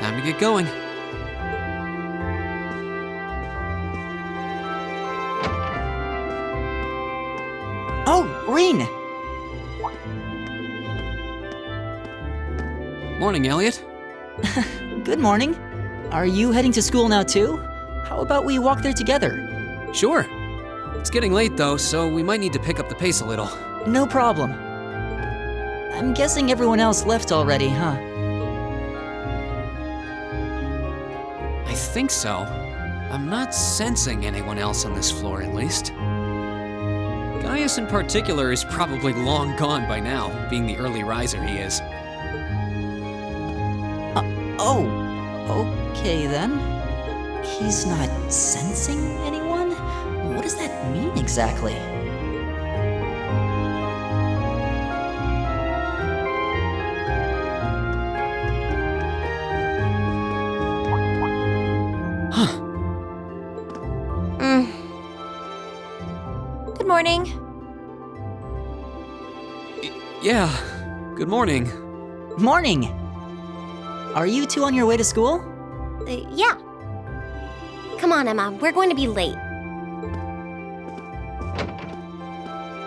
Time to get going. Oh, Reen! Morning, Elliot. Good morning. Are you heading to school now too? How about we walk there together? Sure. It's getting late though, so we might need to pick up the pace a little. No problem. I'm guessing everyone else left already, huh? I think so. I'm not sensing anyone else on this floor, at least. Gaius in particular is probably long gone by now, being the early riser he is. Oh, okay then. He's not sensing anyone? What does that mean exactly? Huh. Good morning. Yeah, good morning. Morning! Are you two on your way to school? Yeah. Come on, Emma. We're going to be late.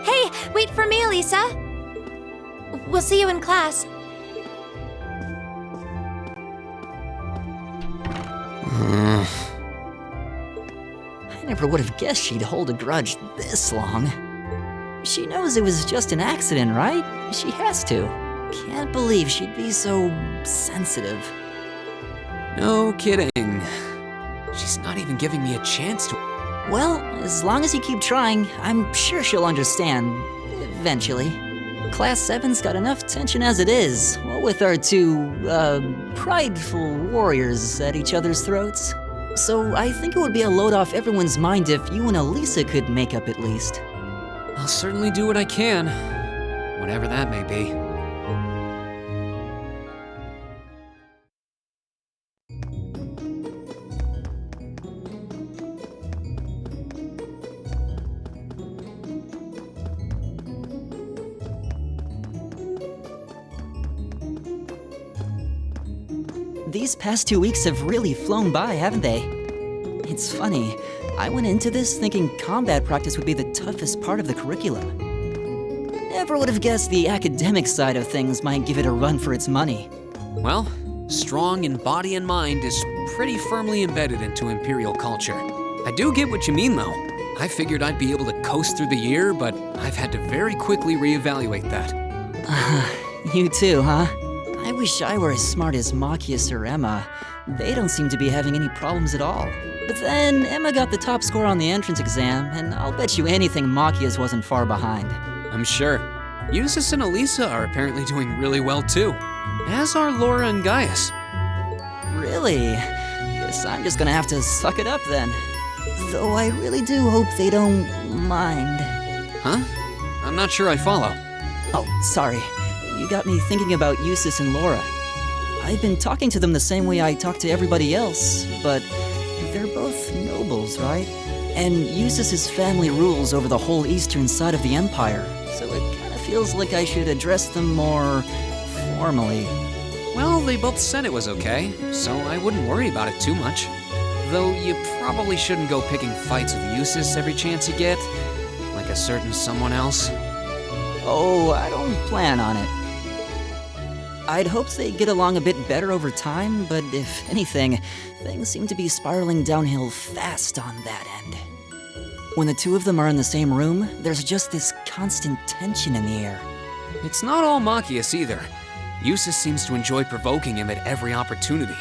Hey, wait for me, Elisa. We'll see you in class. I never would have guessed she'd hold a grudge this long. She knows it was just an accident, right? She has to. Can't believe she'd be so sensitive. No kidding. She's not even giving me a chance to. Well, as long as you keep trying, I'm sure she'll understand. Eventually. Class 7's got enough tension as it is, what with our two, prideful warriors at each other's throats. So I think it would be a load off everyone's mind if you and Elisa could make up at least. I'll certainly do what I can, whatever that may be. These past 2 weeks have really flown by, haven't they? It's funny, I went into this thinking combat practice would be the toughest part of the curriculum. Never would have guessed the academic side of things might give it a run for its money. Well, strong in body and mind is pretty firmly embedded into Imperial culture. I do get what you mean, though. I figured I'd be able to coast through the year, but I've had to very quickly reevaluate that. You too, huh? I wish I were as smart as Machias or Emma. They don't seem to be having any problems at all. But then Emma got the top score on the entrance exam, and I'll bet you anything Machias wasn't far behind. I'm sure. Eustace and Elisa are apparently doing really well too, as are Laura and Gaius. Really? Guess I'm just gonna have to suck it up then. Though I really do hope they don't mind. Huh? I'm not sure I follow. Oh, sorry. You got me thinking about Eustace and Laura. I've been talking to them the same way I talk to everybody else, but they're both nobles, right? And Eustace's family rules over the whole eastern side of the empire, so it kind of feels like I should address them more formally. Well, they both said it was okay, so I wouldn't worry about it too much. Though you probably shouldn't go picking fights with Eustace every chance you get, like a certain someone else. Oh, I don't plan on it. I'd hoped they'd get along a bit better over time, but if anything, things seem to be spiraling downhill fast on that end. When the two of them are in the same room, there's just this constant tension in the air. It's not all Machias either. Eustace seems to enjoy provoking him at every opportunity.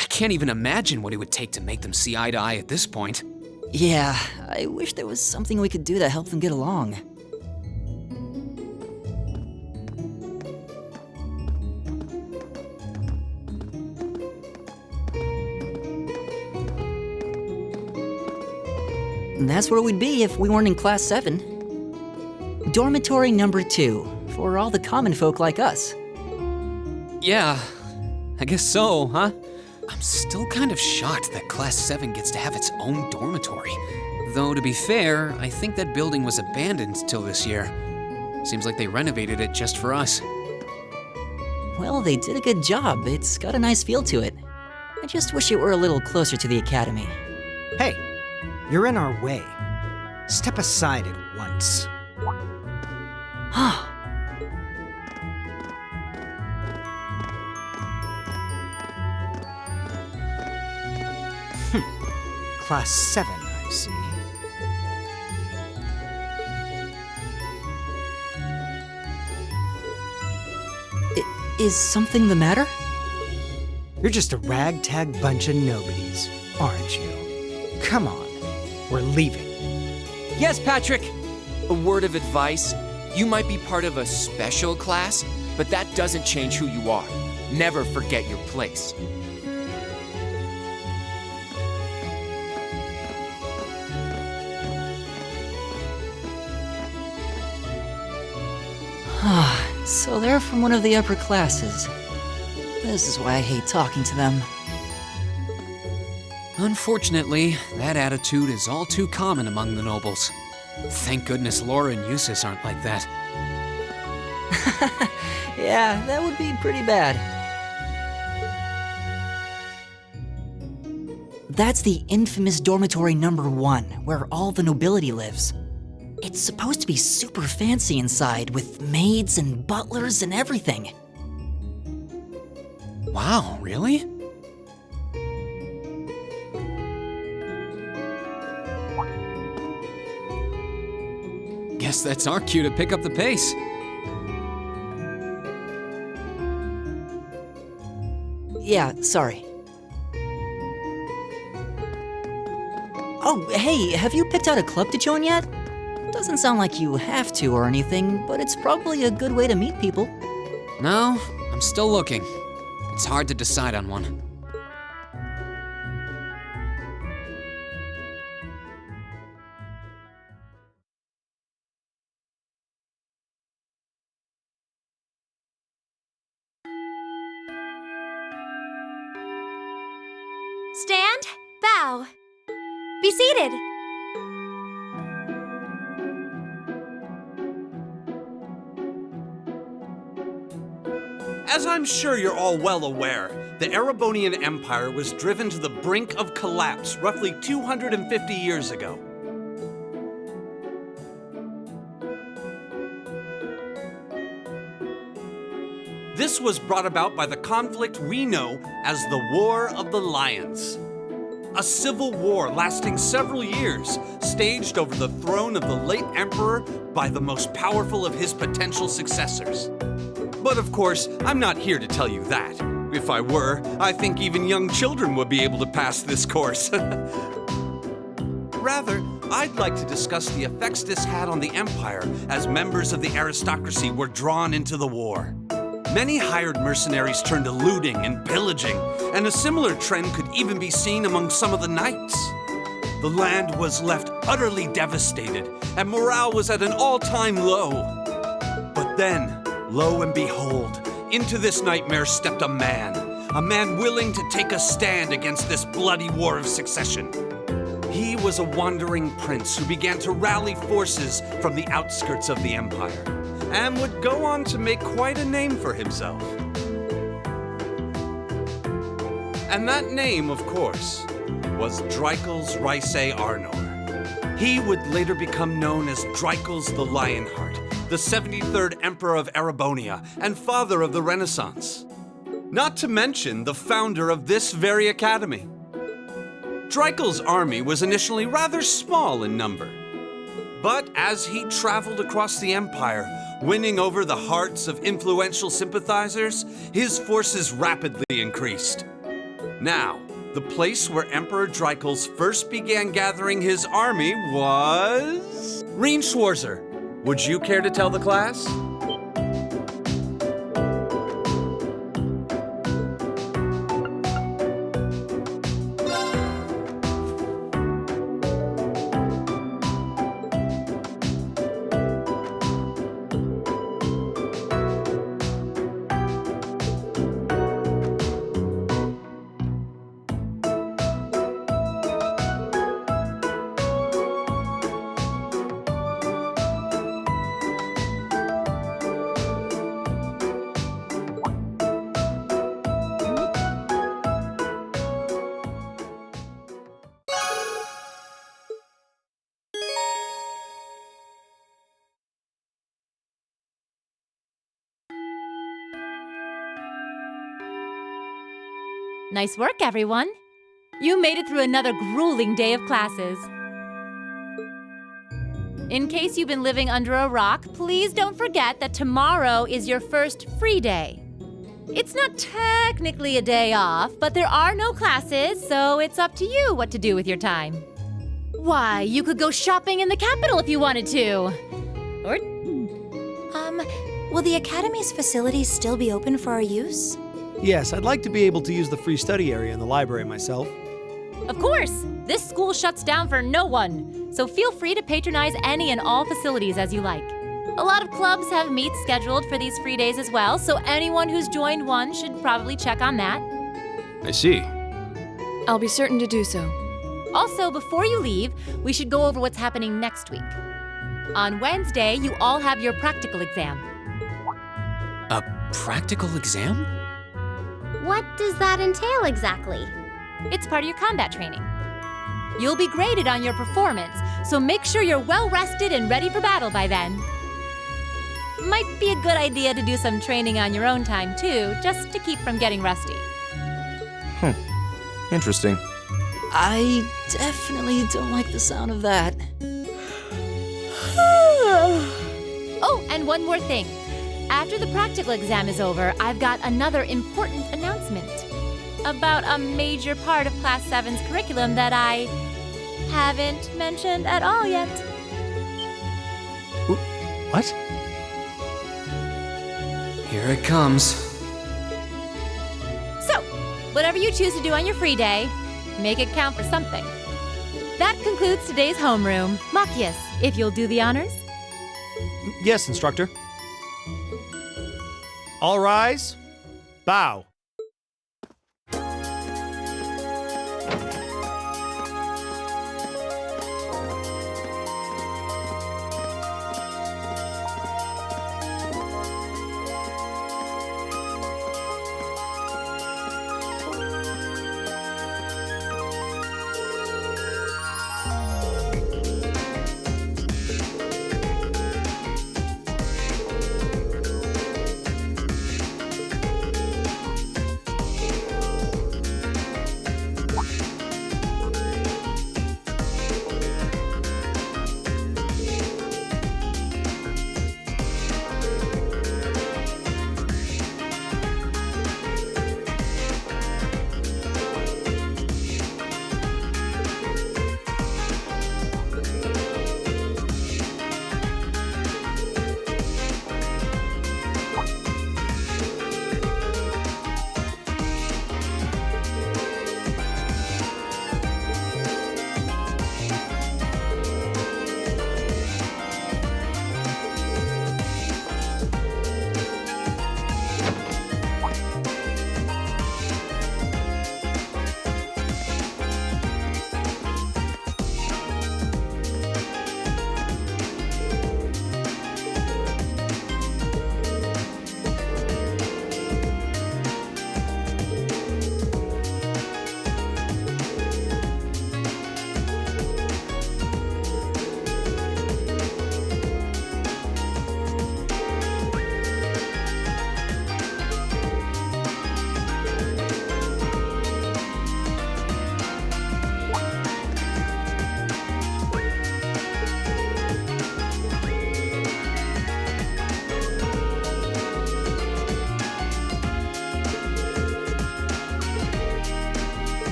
I can't even imagine what it would take to make them see eye to eye at this point. Yeah, I wish there was something we could do to help them get along. And that's where we'd be if we weren't in Class 7. Dormitory number 2, for all the common folk like us. Yeah, I guess so, huh? I'm still kind of shocked that Class 7 gets to have its own dormitory. Though, to be fair, I think that building was abandoned till this year. Seems like they renovated it just for us. Well, they did a good job. It's got a nice feel to it. I just wish it were a little closer to the academy. Hey, you're in our way. Step aside at once. Class 7, I see. Is something the matter? You're just a ragtag bunch of nobodies, aren't you? Come on, we're leaving. Yes, Patrick! A word of advice. You might be part of a special class, but that doesn't change who you are. Never forget your place. So they're from one of the upper classes. This is why I hate talking to them. Unfortunately, that attitude is all too common among the nobles. Thank goodness Laura and Eustace aren't like that. Yeah, that would be pretty bad. That's the infamous dormitory number 1, where all the nobility lives. It's supposed to be super fancy inside, with maids and butlers and everything. Wow, really? Guess that's our cue to pick up the pace. Yeah, sorry. Oh, hey, have you picked out a club to join yet? Doesn't sound like you have to or anything, but it's probably a good way to meet people. No, I'm still looking. It's hard to decide on one. Stand, bow. Be seated. As I'm sure you're all well aware, the Erebonian Empire was driven to the brink of collapse roughly 250 years ago. This was brought about by the conflict we know as the War of the Lions. A civil war lasting several years, staged over the throne of the late emperor by the most powerful of his potential successors. But of course, I'm not here to tell you that. If I were, I think even young children would be able to pass this course. Rather, I'd like to discuss the effects this had on the empire as members of the aristocracy were drawn into the war. Many hired mercenaries turned to looting and pillaging, and a similar trend could even be seen among some of the knights. The land was left utterly devastated, and morale was at an all-time low. But then, lo and behold, into this nightmare stepped a man willing to take a stand against this bloody war of succession. He was a wandering prince who began to rally forces from the outskirts of the empire, and would go on to make quite a name for himself. And that name, of course, was Dreicels Rhysei Arnor. He would later become known as Dreicels the Lionheart, the 73rd Emperor of Erebonia and father of the Renaissance. Not to mention the founder of this very academy. Dreicels' army was initially rather small in number, but as he traveled across the empire, winning over the hearts of influential sympathizers, his forces rapidly increased. Now, the place where Emperor Dreicels first began gathering his army was... Rien Schwarzer, would you care to tell the class? Nice work, everyone. You made it through another grueling day of classes. In case you've been living under a rock, please don't forget that tomorrow is your first free day. It's not technically a day off, but there are no classes, so it's up to you what to do with your time. Why, you could go shopping in the capital if you wanted to. Or Will the Academy's facilities still be open for our use? Yes, I'd like to be able to use the free study area in the library myself. Of course! This school shuts down for no one, so feel free to patronize any and all facilities as you like. A lot of clubs have meets scheduled for these free days as well, so anyone who's joined one should probably check on that. I see. I'll be certain to do so. Also, before you leave, we should go over what's happening next week. On Wednesday, you all have your practical exam. A practical exam? What does that entail exactly? It's part of your combat training. You'll be graded on your performance, so make sure you're well rested and ready for battle by then. Might be a good idea to do some training on your own time too, just to keep from getting rusty. Interesting. I definitely don't like the sound of that. Oh, and one more thing. After the practical exam is over, I've got another important announcement about a major part of Class 7's curriculum that I haven't mentioned at all yet. What? Here it comes. So, whatever you choose to do on your free day, make it count for something. That concludes today's homeroom. Machias, if you'll do the honors. Yes, instructor. All rise. Bow.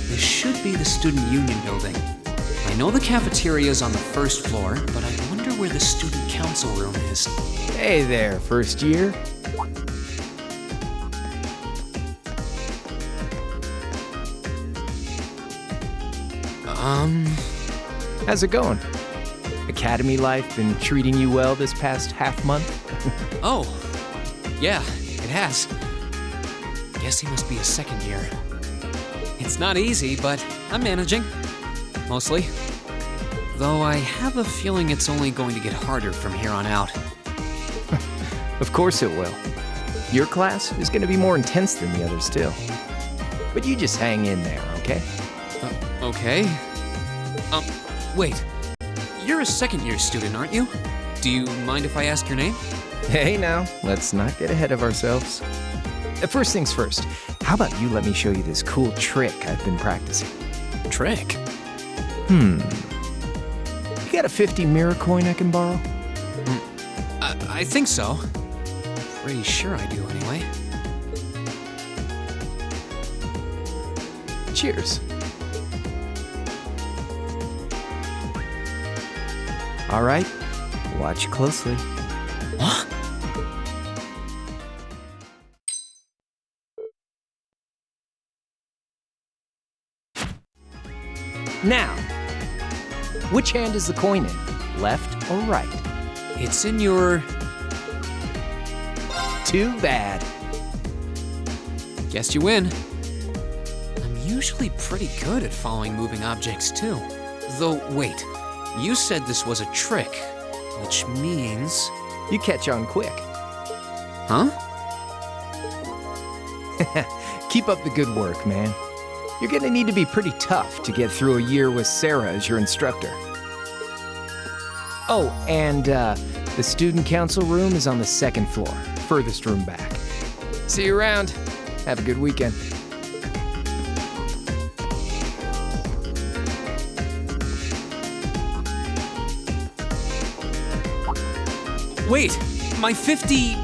This should be the Student Union building. I know the cafeteria is on the first floor, but I wonder where the Student Council room is. Hey there, first year. How's it going? Academy life been treating you well this past half month? Oh, yeah, it has. Guess he must be a second year. It's not easy, but I'm managing. Mostly. Though I have a feeling it's only going to get harder from here on out. Of course it will. Your class is going to be more intense than the others, too. But you just hang in there, okay? Okay. Wait. You're a second-year student, aren't you? Do you mind if I ask your name? Hey now, let's not get ahead of ourselves. First things first, how about you let me show you this cool trick I've been practicing? Trick? You got a 50 mirror coin I can borrow? I think so. Pretty sure I do, anyway. Cheers. All right, watch closely. What? Now, which hand is the coin in? Left or right? It's in your... Too bad. Guess you win. I'm usually pretty good at following moving objects, too. Though, wait. You said this was a trick, which means... You catch on quick. Huh? Keep up the good work, man. You're gonna need to be pretty tough to get through a year with Sarah as your instructor. Oh, and the student council room is on the second floor, furthest room back. See you around. Have a good weekend. Wait! My 50...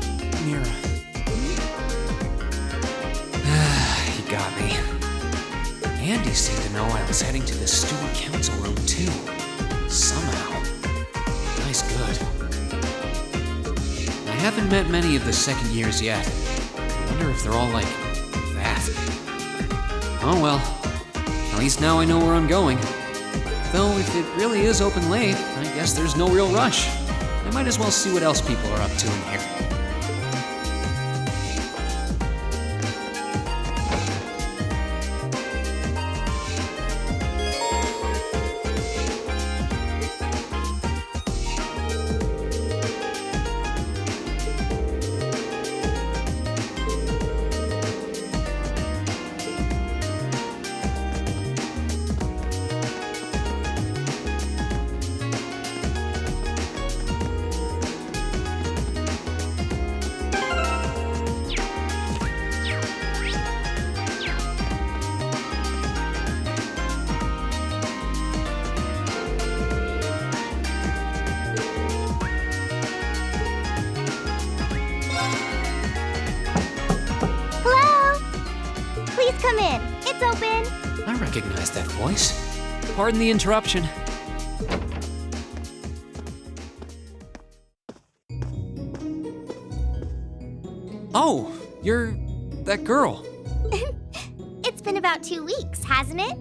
mirror. He got me. Andy seemed to know I was heading to the student council room, too. Somehow. Nice good. I haven't met many of the second years yet. I wonder if they're all like that. Oh well. At least now I know where I'm going. Though if it really is open late, I guess there's no real rush. I might as well see what else people are up to in here. Come in. It's open. I recognize that voice. Pardon the interruption. Oh, you're that girl. It's been about 2 weeks, hasn't it?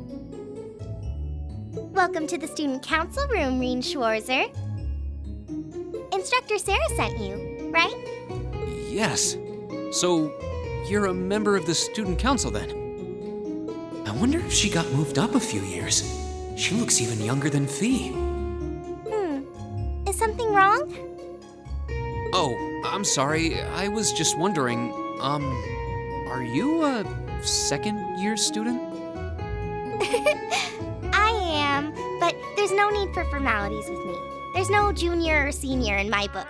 Welcome to the student council room, Reen Schwarzer. Instructor Sarah sent you, right? Yes. So, you're a member of the student council then? I wonder if she got moved up a few years. She looks even younger than Fee. Is something wrong? Oh, I'm sorry. I was just wondering, are you a second-year student? I am, but there's no need for formalities with me. There's no junior or senior in my book.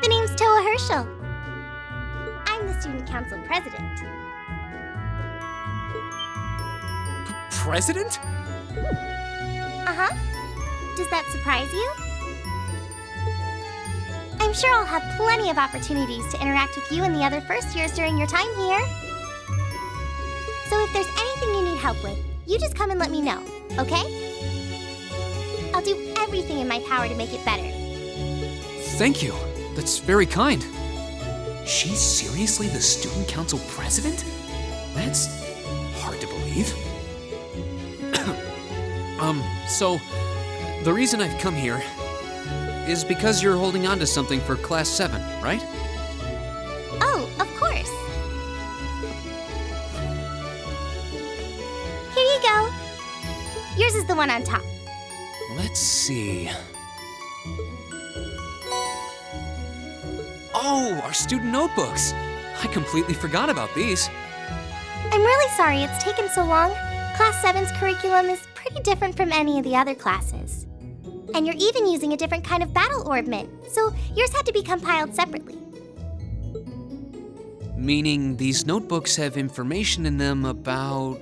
The name's Toa Herschel. I'm the student council president. President? Uh-huh. Does that surprise you? I'm sure I'll have plenty of opportunities to interact with you and the other first years during your time here. So if there's anything you need help with, you just come and let me know, okay? I'll do everything in my power to make it better. Thank you. That's very kind. She's seriously the student council president? That's hard to believe. So the reason I've come here is because you're holding on to something for Class 7, right? Oh, of course. Here you go. Yours is the one on top. Let's see. Oh, our student notebooks. I completely forgot about these. I'm really sorry it's taken so long. Class 7's curriculum is pretty different from any of the other classes. And you're even using a different kind of battle orbment, so yours had to be compiled separately. Meaning these notebooks have information in them about...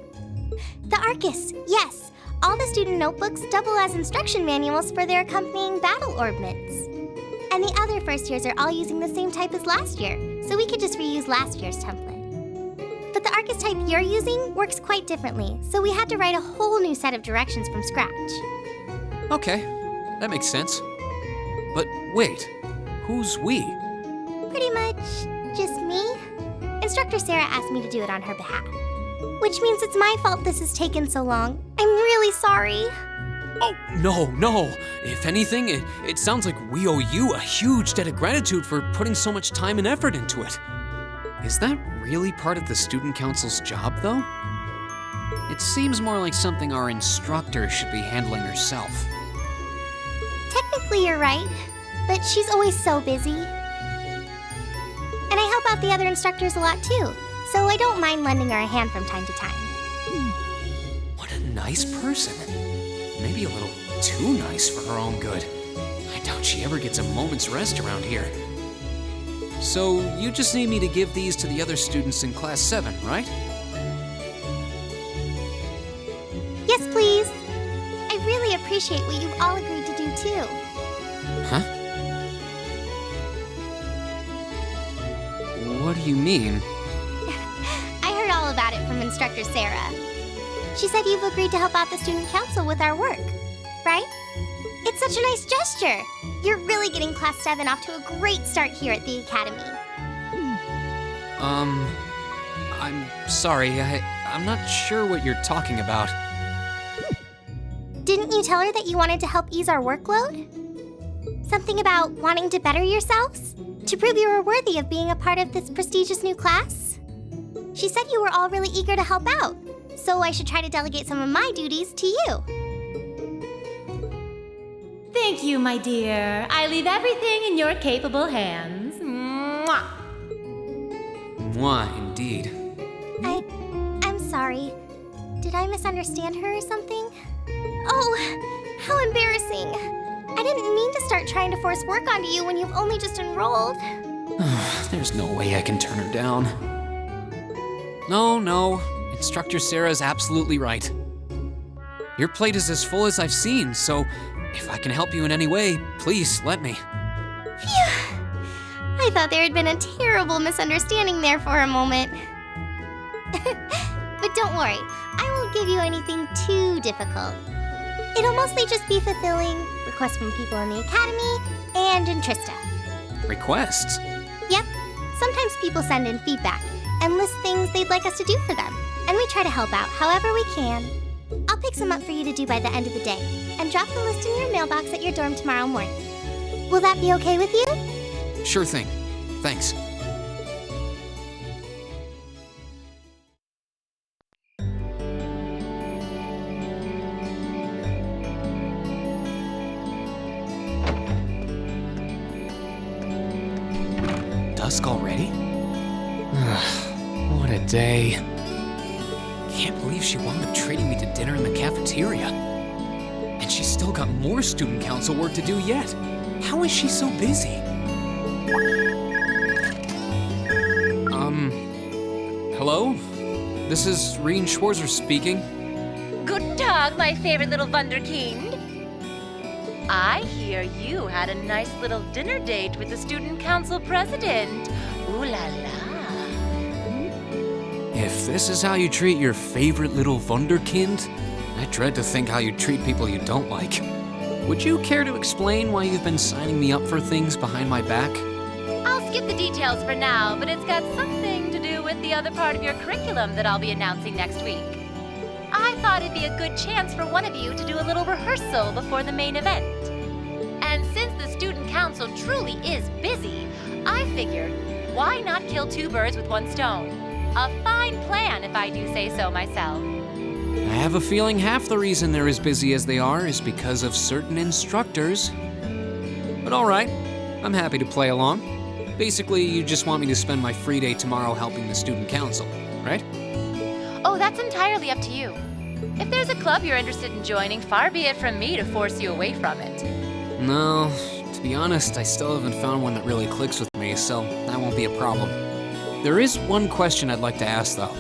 The Arcus, yes. All the student notebooks double as instruction manuals for their accompanying battle orbments. And the other first years are all using the same type as last year, so we could just reuse last year's template. But the Arcus type you're using works quite differently, so we had to write a whole new set of directions from scratch. Okay, that makes sense. But wait, who's we? Pretty much just me. Instructor Sarah asked me to do it on her behalf. Which means it's my fault this has taken so long. I'm really sorry. Oh, no. If anything, it sounds like we owe you a huge debt of gratitude for putting so much time and effort into it. Is that really part of the student council's job, though? It seems more like something our instructor should be handling herself. Technically, you're right, but she's always so busy. And I help out the other instructors a lot too, so I don't mind lending her a hand from time to time. What a nice person. Maybe a little too nice for her own good. I doubt she ever gets a moment's rest around here. So you just need me to give these to the other students in Class 7, right? Yes, please. I really appreciate what you've all agreed to do too. Huh? What do you mean? I heard all about it from Instructor Sarah. She said you've agreed to help out the student council with our work, right? It's such a nice gesture. You're really getting Class 7 off to a great start here at the Academy. I'm sorry, I'm not sure what you're talking about. Didn't you tell her that you wanted to help ease our workload? Something about wanting to better yourselves? To prove you were worthy of being a part of this prestigious new class? She said you were all really eager to help out, so I should try to delegate some of my duties to you. Thank you, my dear. I leave everything in your capable hands. Mwah. Mwah, indeed. I'm sorry. Did I misunderstand her or something? Oh, how embarrassing. I didn't mean to start trying to force work onto you when you've only just enrolled. There's no way I can turn her down. No. Instructor Sarah's absolutely right. Your plate is as full as I've seen, so if I can help you in any way, please let me. Phew! I thought there had been a terrible misunderstanding there for a moment. But don't worry, I won't give you anything too difficult. It'll mostly just be fulfilling requests from people in the Academy and in Trista. Requests? Yep. Sometimes people send in feedback and list things they'd like us to do for them, and we try to help out however we can. I'll pick some up for you to do by the end of the day, and drop the list in your mailbox at your dorm tomorrow morning. Will that be okay with you? Sure thing. Thanks. Dusk already? What a day. Can't believe she wound up treating me to dinner in the cafeteria. And she's still got more student council work to do yet. How is she so busy? Hello? This is Reen Schwarzer speaking. Guten Tag, my favorite little Wunderkind. I hear you had a nice little dinner date with the student council president. Ooh la la. If this is how you treat your favorite little Wunderkind, I dread to think how you treat people you don't like. Would you care to explain why you've been signing me up for things behind my back? I'll skip the details for now, but it's got something to do with the other part of your curriculum that I'll be announcing next week. I thought it'd be a good chance for one of you to do a little rehearsal before the main event. And since the student council truly is busy, I figured, why not kill two birds with one stone? A fine plan, if I do say so myself. I have a feeling half the reason they're as busy as they are is because of certain instructors. But all right, I'm happy to play along. Basically, you just want me to spend my free day tomorrow helping the student council, right? Oh, that's entirely up to you. If there's a club you're interested in joining, far be it from me to force you away from it. No, to be honest, I still haven't found one that really clicks with me, so that won't be a problem. There is one question I'd like to ask, though.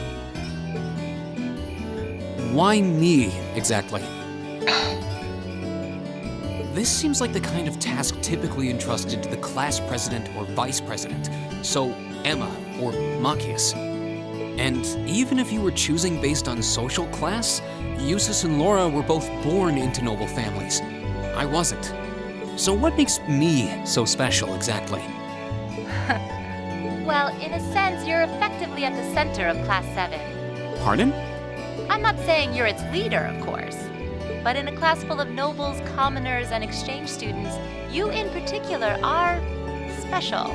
Why me, exactly? This seems like the kind of task typically entrusted to the class president or vice president, so Emma or Machias. And even if you were choosing based on social class, Eustace and Laura were both born into noble families. I wasn't. So what makes me so special, exactly? Well, in a sense, you're effectively at the center of Class 7. Pardon? I'm not saying you're its leader, of course. But in a class full of nobles, commoners, and exchange students, you in particular are special.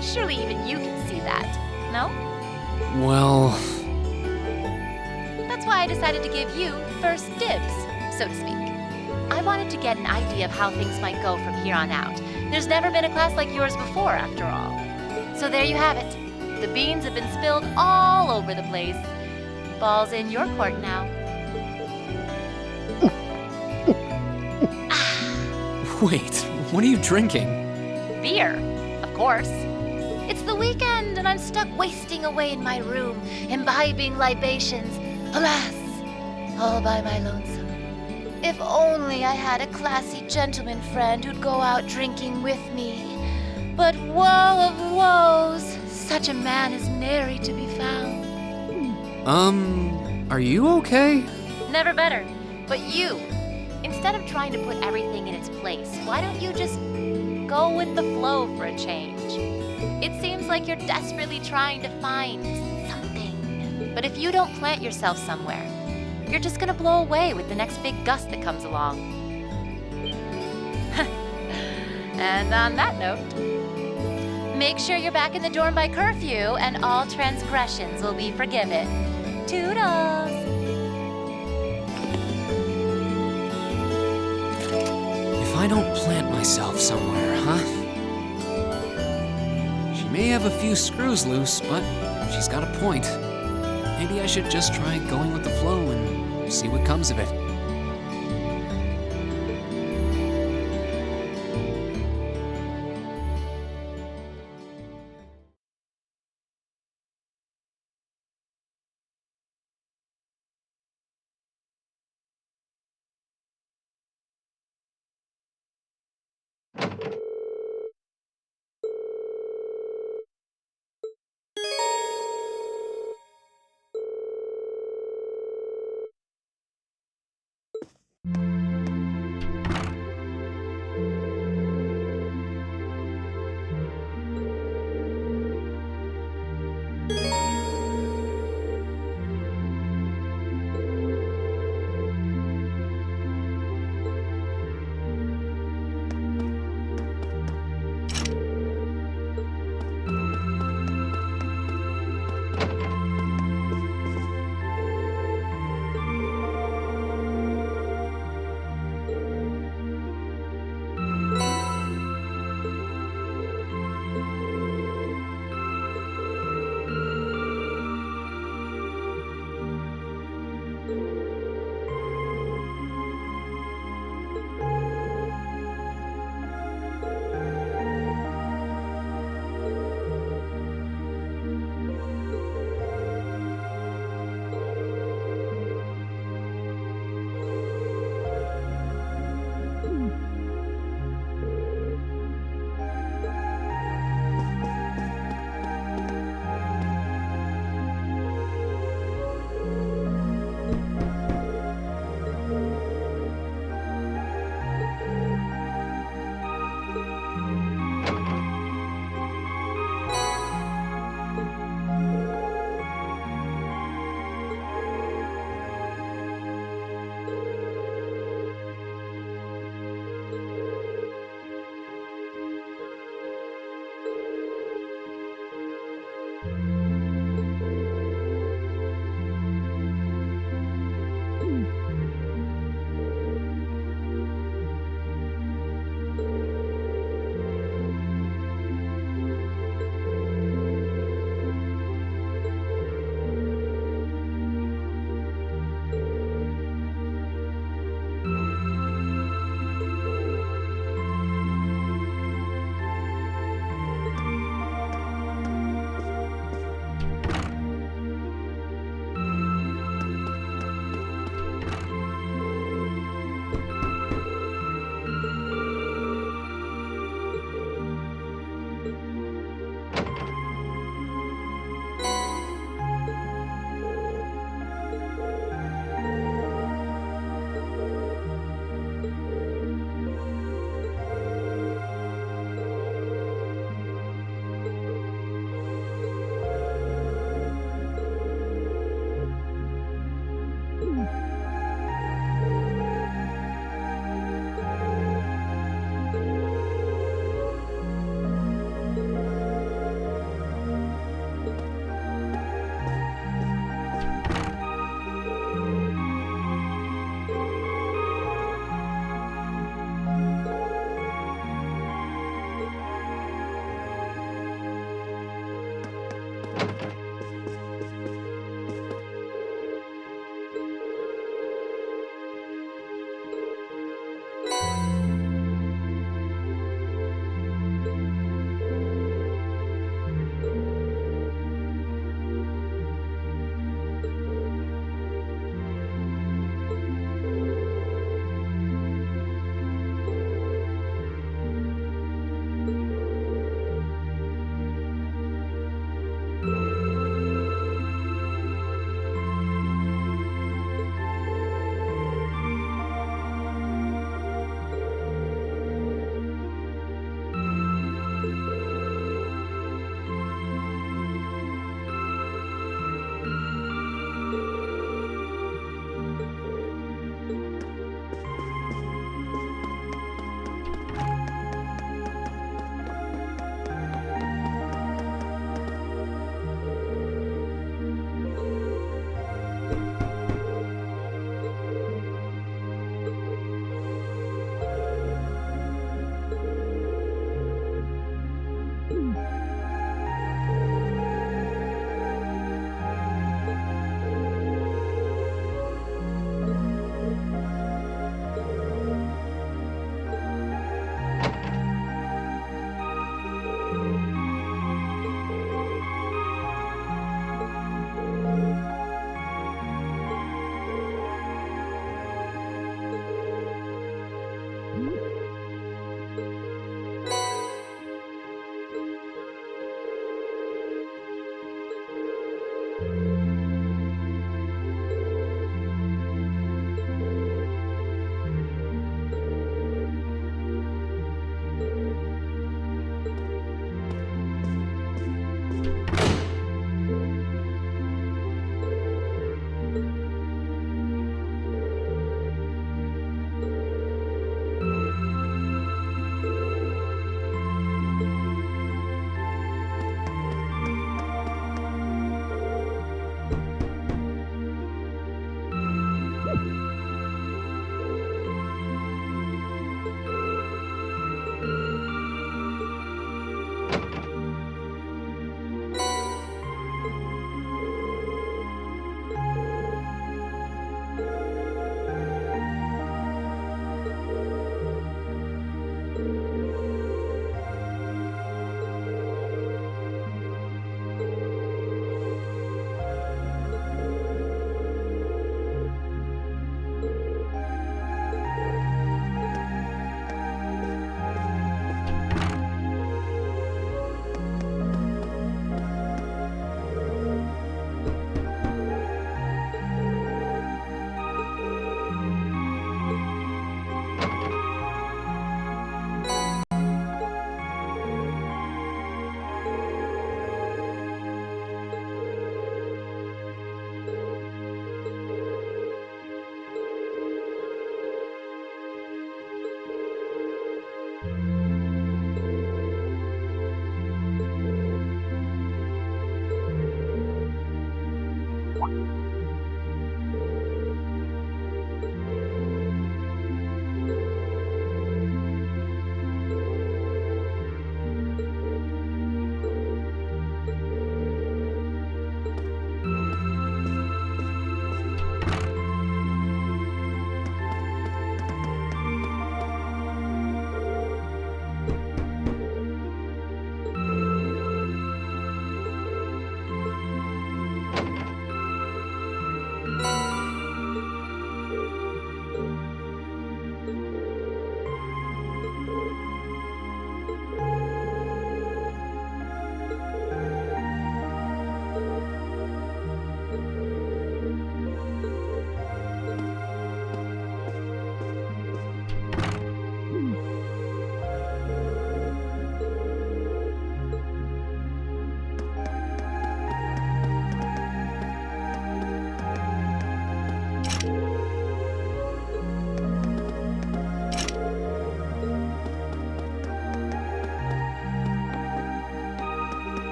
Surely even you can see that, no? Well... That's why I decided to give you first dibs, so to speak. I wanted to get an idea of how things might go from here on out. There's never been a class like yours before, after all. So there you have it. The beans have been spilled all over the place. Ball's in your court now. Wait, what are you drinking? Beer, of course. It's the weekend and I'm stuck wasting away in my room, imbibing libations. Alas, all by my lonesome. If only I had a classy gentleman friend who'd go out drinking with me. But woe of woes, such a man is nary to be found. Are you okay? Never better. But you, instead of trying to put everything in its place, why don't you just go with the flow for a change? It seems like you're desperately trying to find something. But if you don't plant yourself somewhere, you're just gonna blow away with the next big gust that comes along. And on that note, make sure you're back in the dorm by curfew and all transgressions will be forgiven. Toodles! If I don't plant myself somewhere, huh? She may have a few screws loose, but she's got a point. Maybe I should just try going with the flow and see what comes of it.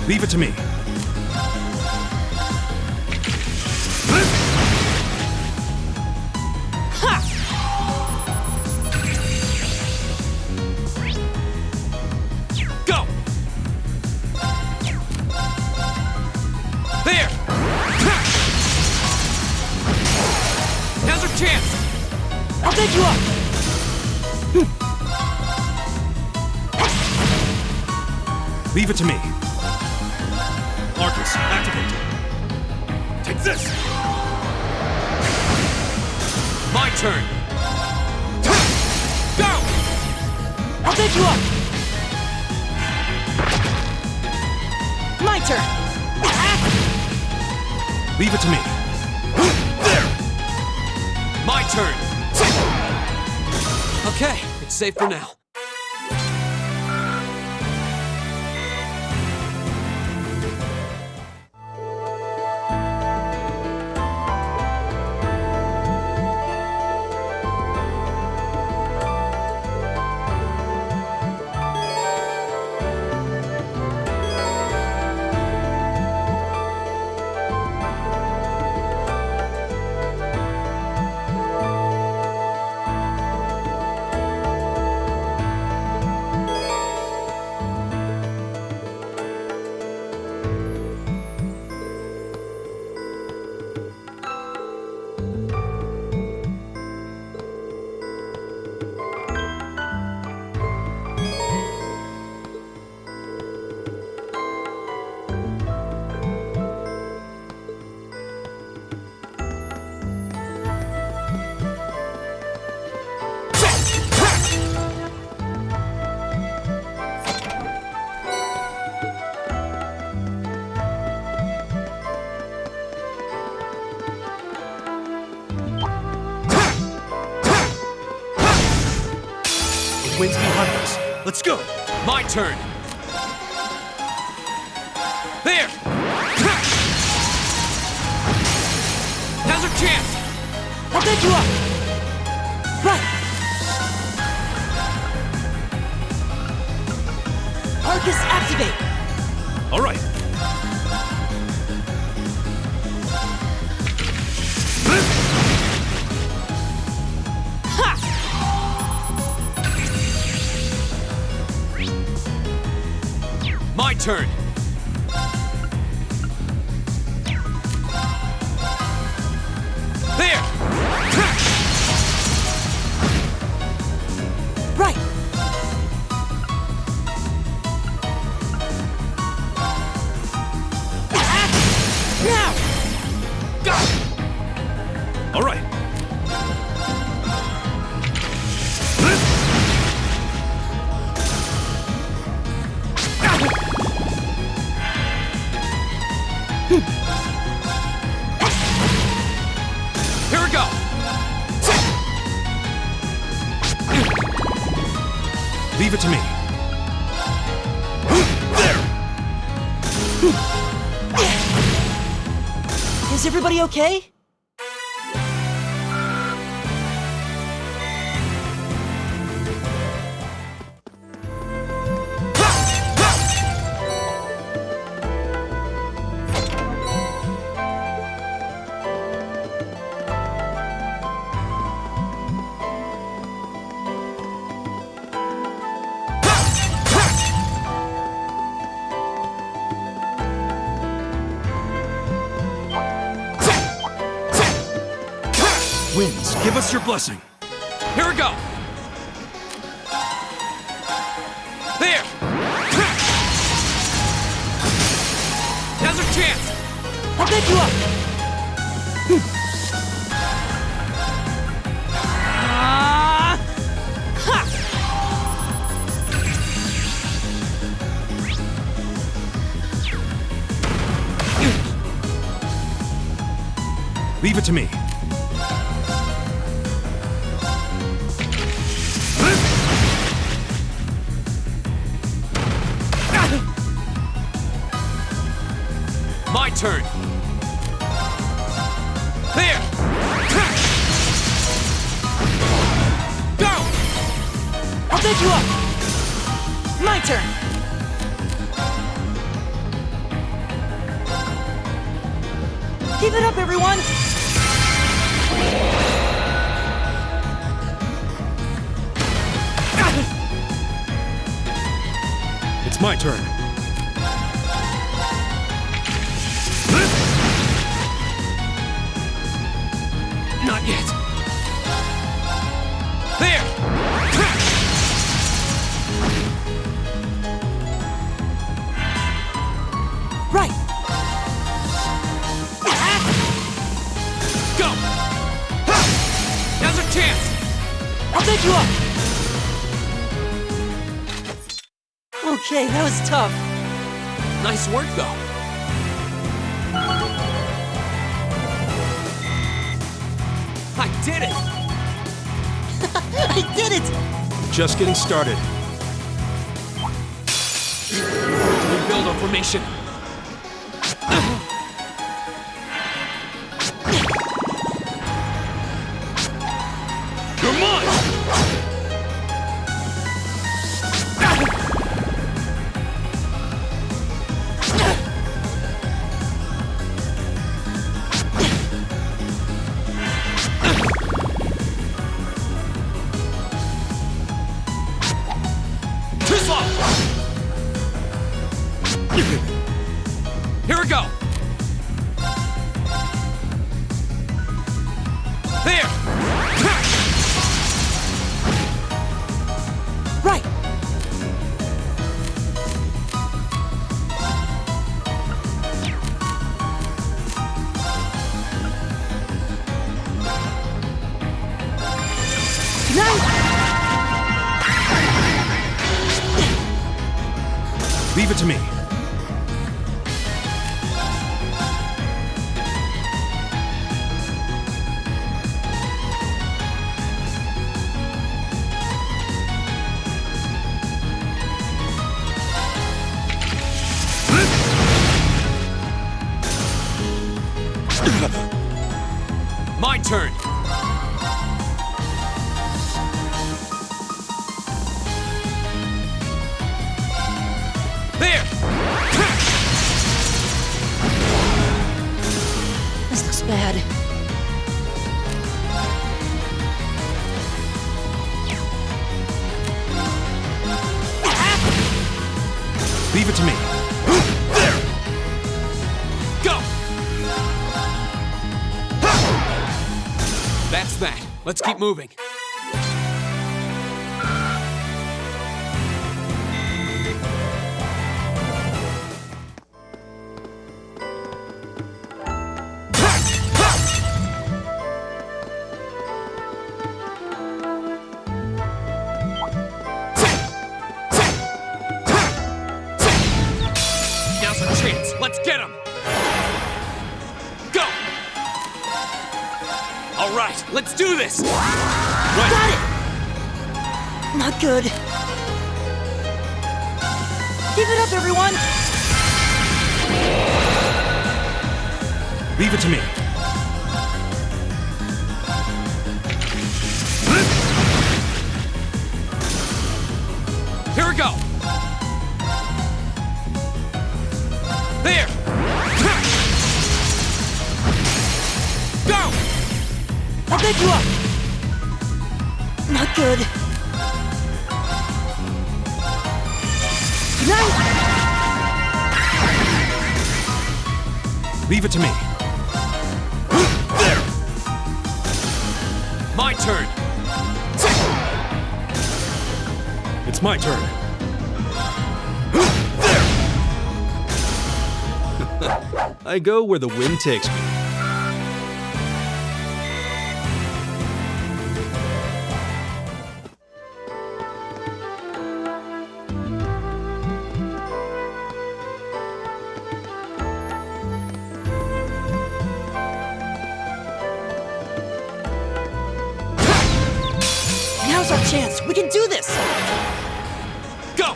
Leave it to me. Go! There! Now's our chance! I'll take you up! Leave it to me. Arcus, activate. Take this! My turn! Go! I'll take you up! My turn! Leave it to me. There! My turn! Okay, it's safe for now. Wind's behind us. Let's go! My turn! There! Now's our chance! I'll take you up! Right! Arcus, activate! All right. My turn! There! Right! Now! Got it! All right. Here we go! Leave it to me. There! Is everybody okay? Winds, give us your blessing. Here we go! There! Now's our chance! I'll take you up! Leave it to me. My turn! There! Go! I'll take you up! My turn! Keep it up, everyone! It's my turn. Not yet. There! Right! Go! Now's our chance! I'll take you up! Okay, that was tough. Nice work, though. I did it! I did it! Just getting started. Rebuild our formation. You're mine! Too slow! Here we go! There! Right! Leave it to me. My turn! There! This looks bad. Leave it to me. There! Go! That's that. Let's keep moving. Now's our chance. Let's get him. Go! All right, let's do this. Right. Got it! Not good. Keep it up, everyone! Leave it to me. Here we go. There. Go! I'll pick you up! Not good. Nice! Leave it to me. There! My turn. It's my turn. I go where the wind takes me. Now's our chance! We can do this! Go!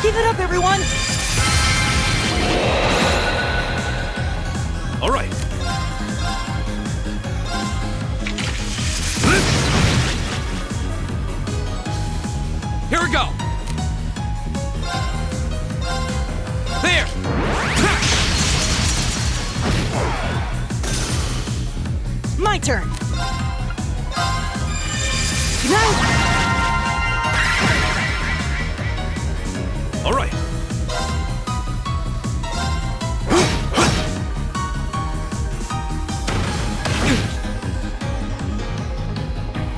Keep it up, everyone! All right. My turn. Good night. All right.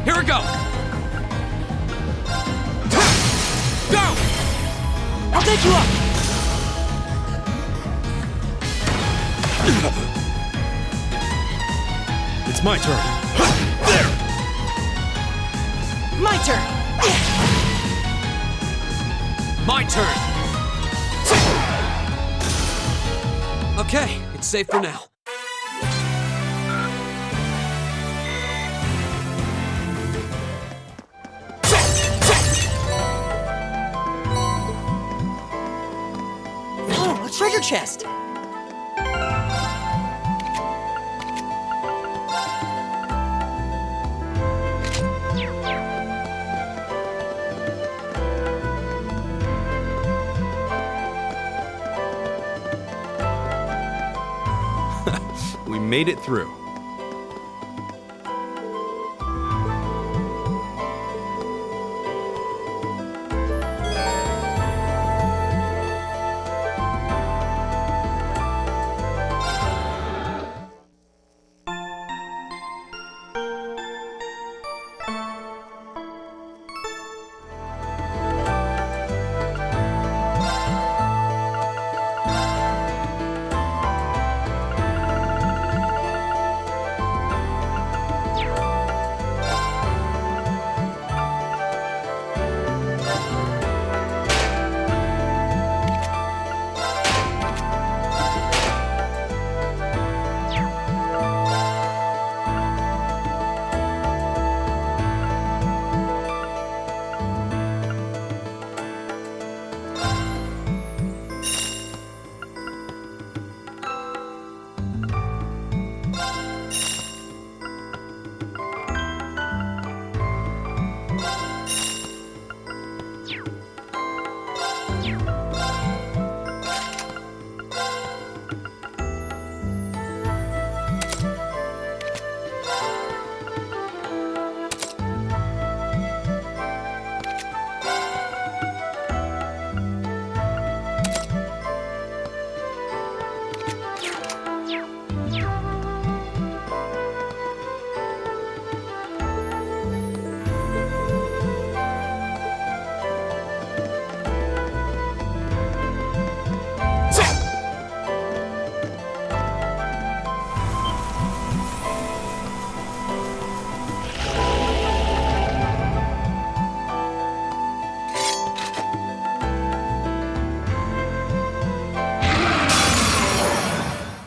Here we go! Go! I'll take you up. It's my turn. There! My turn. My turn! Okay, it's safe for now. Oh, a treasure chest. We made it through.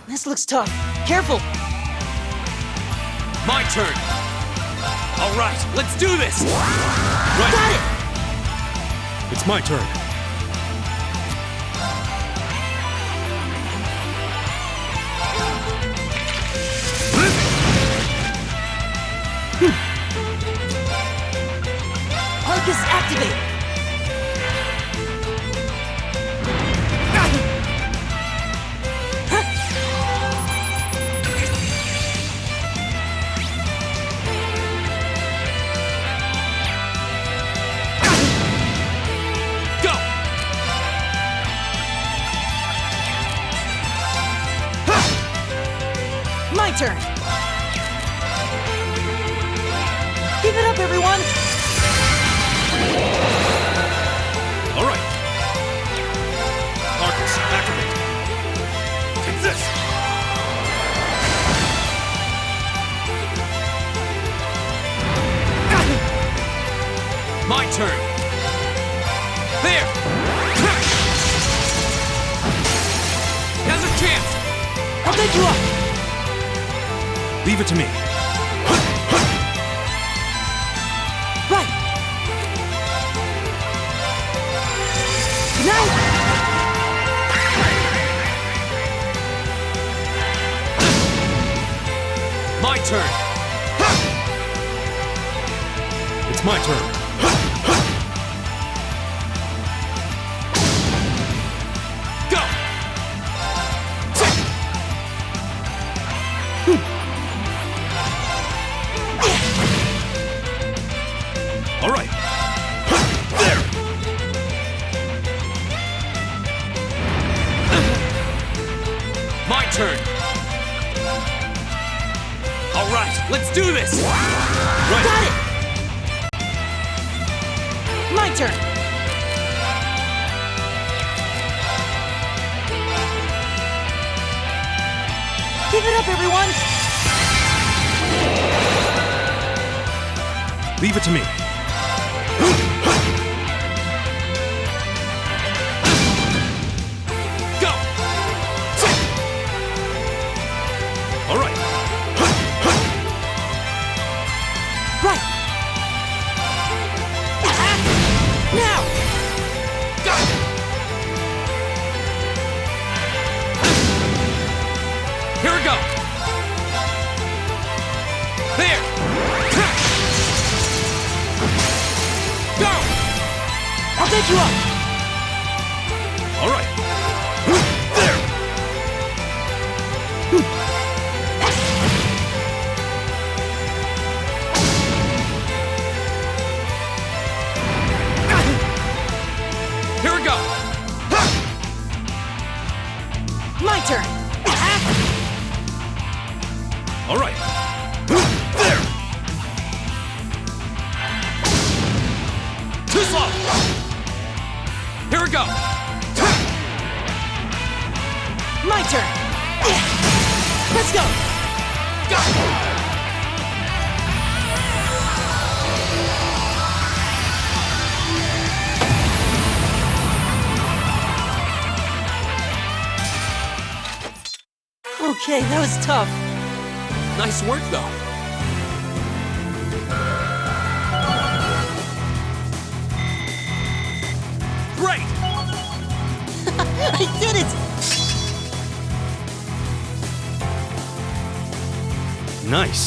This looks tough. Careful. My turn! All right, let's do this! Right. It's my turn. Arcus, activate. Go! My turn. Keep it up, everyone. All right. Arcus, activate. Take this! My turn! There! Now's a chance! I'll take you up. Leave it to me. Right. Good night. My turn! It's my turn. Go! turn. All right, let's do this. Right. Got it! My turn! Keep it up, everyone! Leave it to me. Go! All right. Right! Now! Here we go. There. Go. I'll take you up! All right. There. Here we go. My turn! All right. There. Too slow. Here we go. My turn! Let's go! Okay, that was tough. Nice work, though. Great. I did it! Nice.